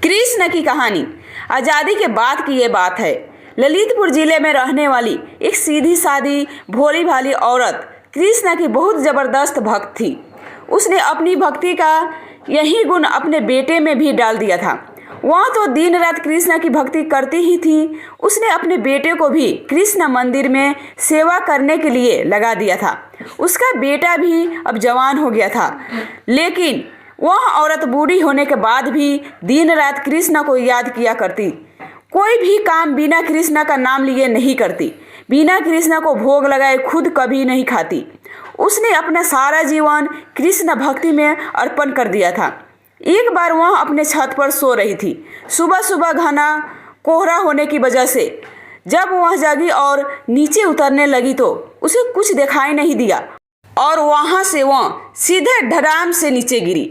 कृष्ण की कहानी आज़ादी के बाद की ये बात है। ललितपुर जिले में रहने वाली एक सीधी सादी भोली भाली औरत कृष्ण की बहुत ज़बरदस्त भक्त थी। उसने अपनी भक्ति का यही गुण अपने बेटे में भी डाल दिया था। वह तो दिन रात कृष्ण की भक्ति करती ही थी। उसने अपने बेटे को भी कृष्ण मंदिर में सेवा करने के लिए लगा दिया था। उसका बेटा भी अब जवान हो गया था, लेकिन वह औरत बूढ़ी होने के बाद भी दिन रात कृष्ण को याद किया करती। कोई भी काम बिना कृष्ण का नाम लिए नहीं करती, बिना कृष्ण को भोग लगाए खुद कभी नहीं खाती। उसने अपना सारा जीवन कृष्ण भक्ति में अर्पण कर दिया था। एक बार वह अपने छत पर सो रही थी। सुबह सुबह घना कोहरा होने की वजह से जब वह जागी और नीचे उतरने लगी तो उसे कुछ दिखाई नहीं दिया और वहां से वह सीधे धड़ाम से नीचे गिरी।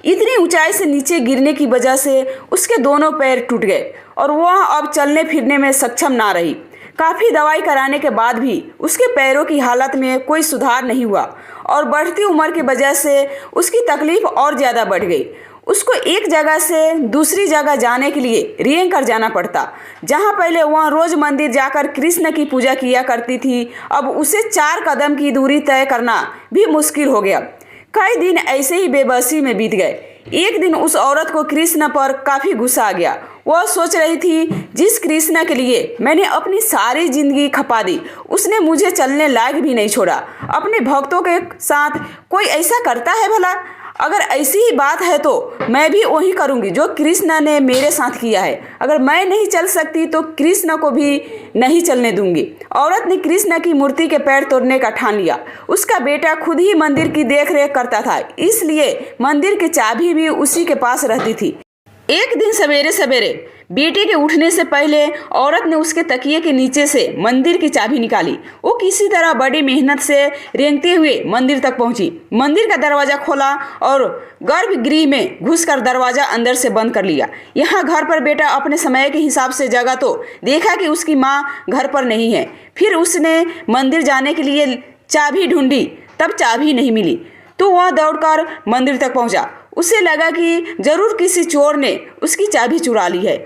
इतनी ऊंचाई से नीचे गिरने की वजह से उसके दोनों पैर टूट गए और वह अब चलने फिरने में सक्षम ना रही। काफ़ी दवाई कराने के बाद भी उसके पैरों की हालत में कोई सुधार नहीं हुआ और बढ़ती उम्र की वजह से उसकी तकलीफ और ज़्यादा बढ़ गई। उसको एक जगह से दूसरी जगह जाने के लिए रेंग कर जाना पड़ता। जहाँ पहले वह रोज़ मंदिर जाकर कृष्ण की पूजा किया करती थी, अब उसे 4 कदम की दूरी तय करना भी मुश्किल हो गया। कई दिन ऐसे ही बेबसी में बीत गए। एक दिन उस औरत को कृष्ण पर काफ़ी गुस्सा आ गया। वह सोच रही थी, जिस कृष्ण के लिए मैंने अपनी सारी जिंदगी खपा दी, उसने मुझे चलने लायक भी नहीं छोड़ा। अपने भक्तों के साथ कोई ऐसा करता है भला? अगर ऐसी ही बात है तो मैं भी वही करूंगी जो कृष्ण ने मेरे साथ किया है। अगर मैं नहीं चल सकती तो कृष्ण को भी नहीं चलने दूंगी। औरत ने कृष्ण की मूर्ति के पैर तोड़ने का ठान लिया। उसका बेटा खुद ही मंदिर की देखरेख करता था, इसलिए मंदिर की चाबी भी उसी के पास रहती थी। एक दिन सवेरे सवेरे बेटे के उठने से पहले औरत ने उसके तकिए के नीचे से मंदिर की चाबी निकाली। वो किसी तरह बड़ी मेहनत से रेंगते हुए मंदिर तक पहुंची। मंदिर का दरवाज़ा खोला और गर्भगृह में घुसकर दरवाज़ा अंदर से बंद कर लिया। यहाँ घर पर बेटा अपने समय के हिसाब से जगा तो देखा कि उसकी माँ घर पर नहीं है। फिर उसने मंदिर जाने के लिए चाबी ढूंढी, तब चाबी नहीं मिली तो वह दौड़कर मंदिर तक पहुँचा। उसे लगा कि जरूर किसी चोर ने उसकी चाबी चुरा ली है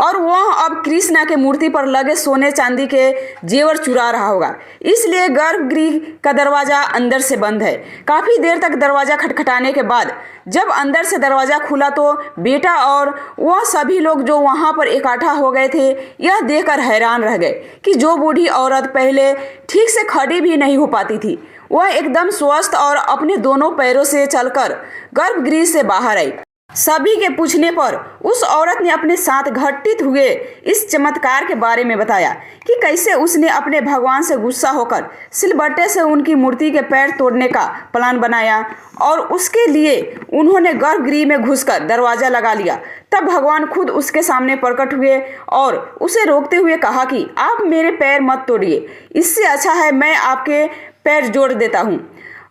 और वह अब कृष्ण के मूर्ति पर लगे सोने चांदी के जेवर चुरा रहा होगा, इसलिए गर्भगृह का दरवाज़ा अंदर से बंद है। काफ़ी देर तक दरवाज़ा खटखटाने के बाद जब अंदर से दरवाज़ा खुला तो बेटा और वह सभी लोग जो वहाँ पर इकट्ठा हो गए थे यह देखकर हैरान रह गए कि जो बूढ़ी औरत पहले ठीक से खड़ी भी नहीं हो पाती थी, वह एकदम स्वस्थ और अपने दोनों पैरों से चलकर गर्भगृह से बाहर आई। सभी के पूछने पर उस औरत ने अपने साथ घटित हुए इस चमत्कार के बारे में बताया कि कैसे उसने अपने भगवान से गुस्सा होकर सिलबट्टे से उनकी मूर्ति के पैर तोड़ने का प्लान बनाया और उसके लिए उन्होंने गर्भगृह में घुसकर दरवाज़ा लगा लिया। तब भगवान खुद उसके सामने प्रकट हुए और उसे रोकते हुए कहा कि आप मेरे पैर मत तोड़िए, इससे अच्छा है मैं आपके पैर जोड़ देता हूँ।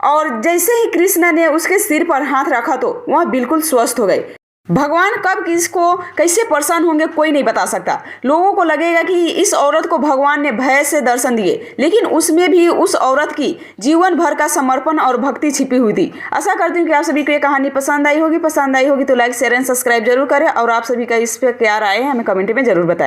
और जैसे ही कृष्ण ने उसके सिर पर हाथ रखा तो वह बिल्कुल स्वस्थ हो गए। भगवान कब किसको कैसे प्रसन्न होंगे कोई नहीं बता सकता। लोगों को लगेगा कि इस औरत को भगवान ने भय से दर्शन दिए, लेकिन उसमें भी उस औरत की जीवन भर का समर्पण और भक्ति छिपी हुई थी। आशा करती हूँ कि आप सभी को ये कहानी पसंद आई होगी तो लाइक शेयर एंड सब्सक्राइब जरूर करें और आप सभी का इस पर क्या राय है हमें कमेंट में जरूर बताएं।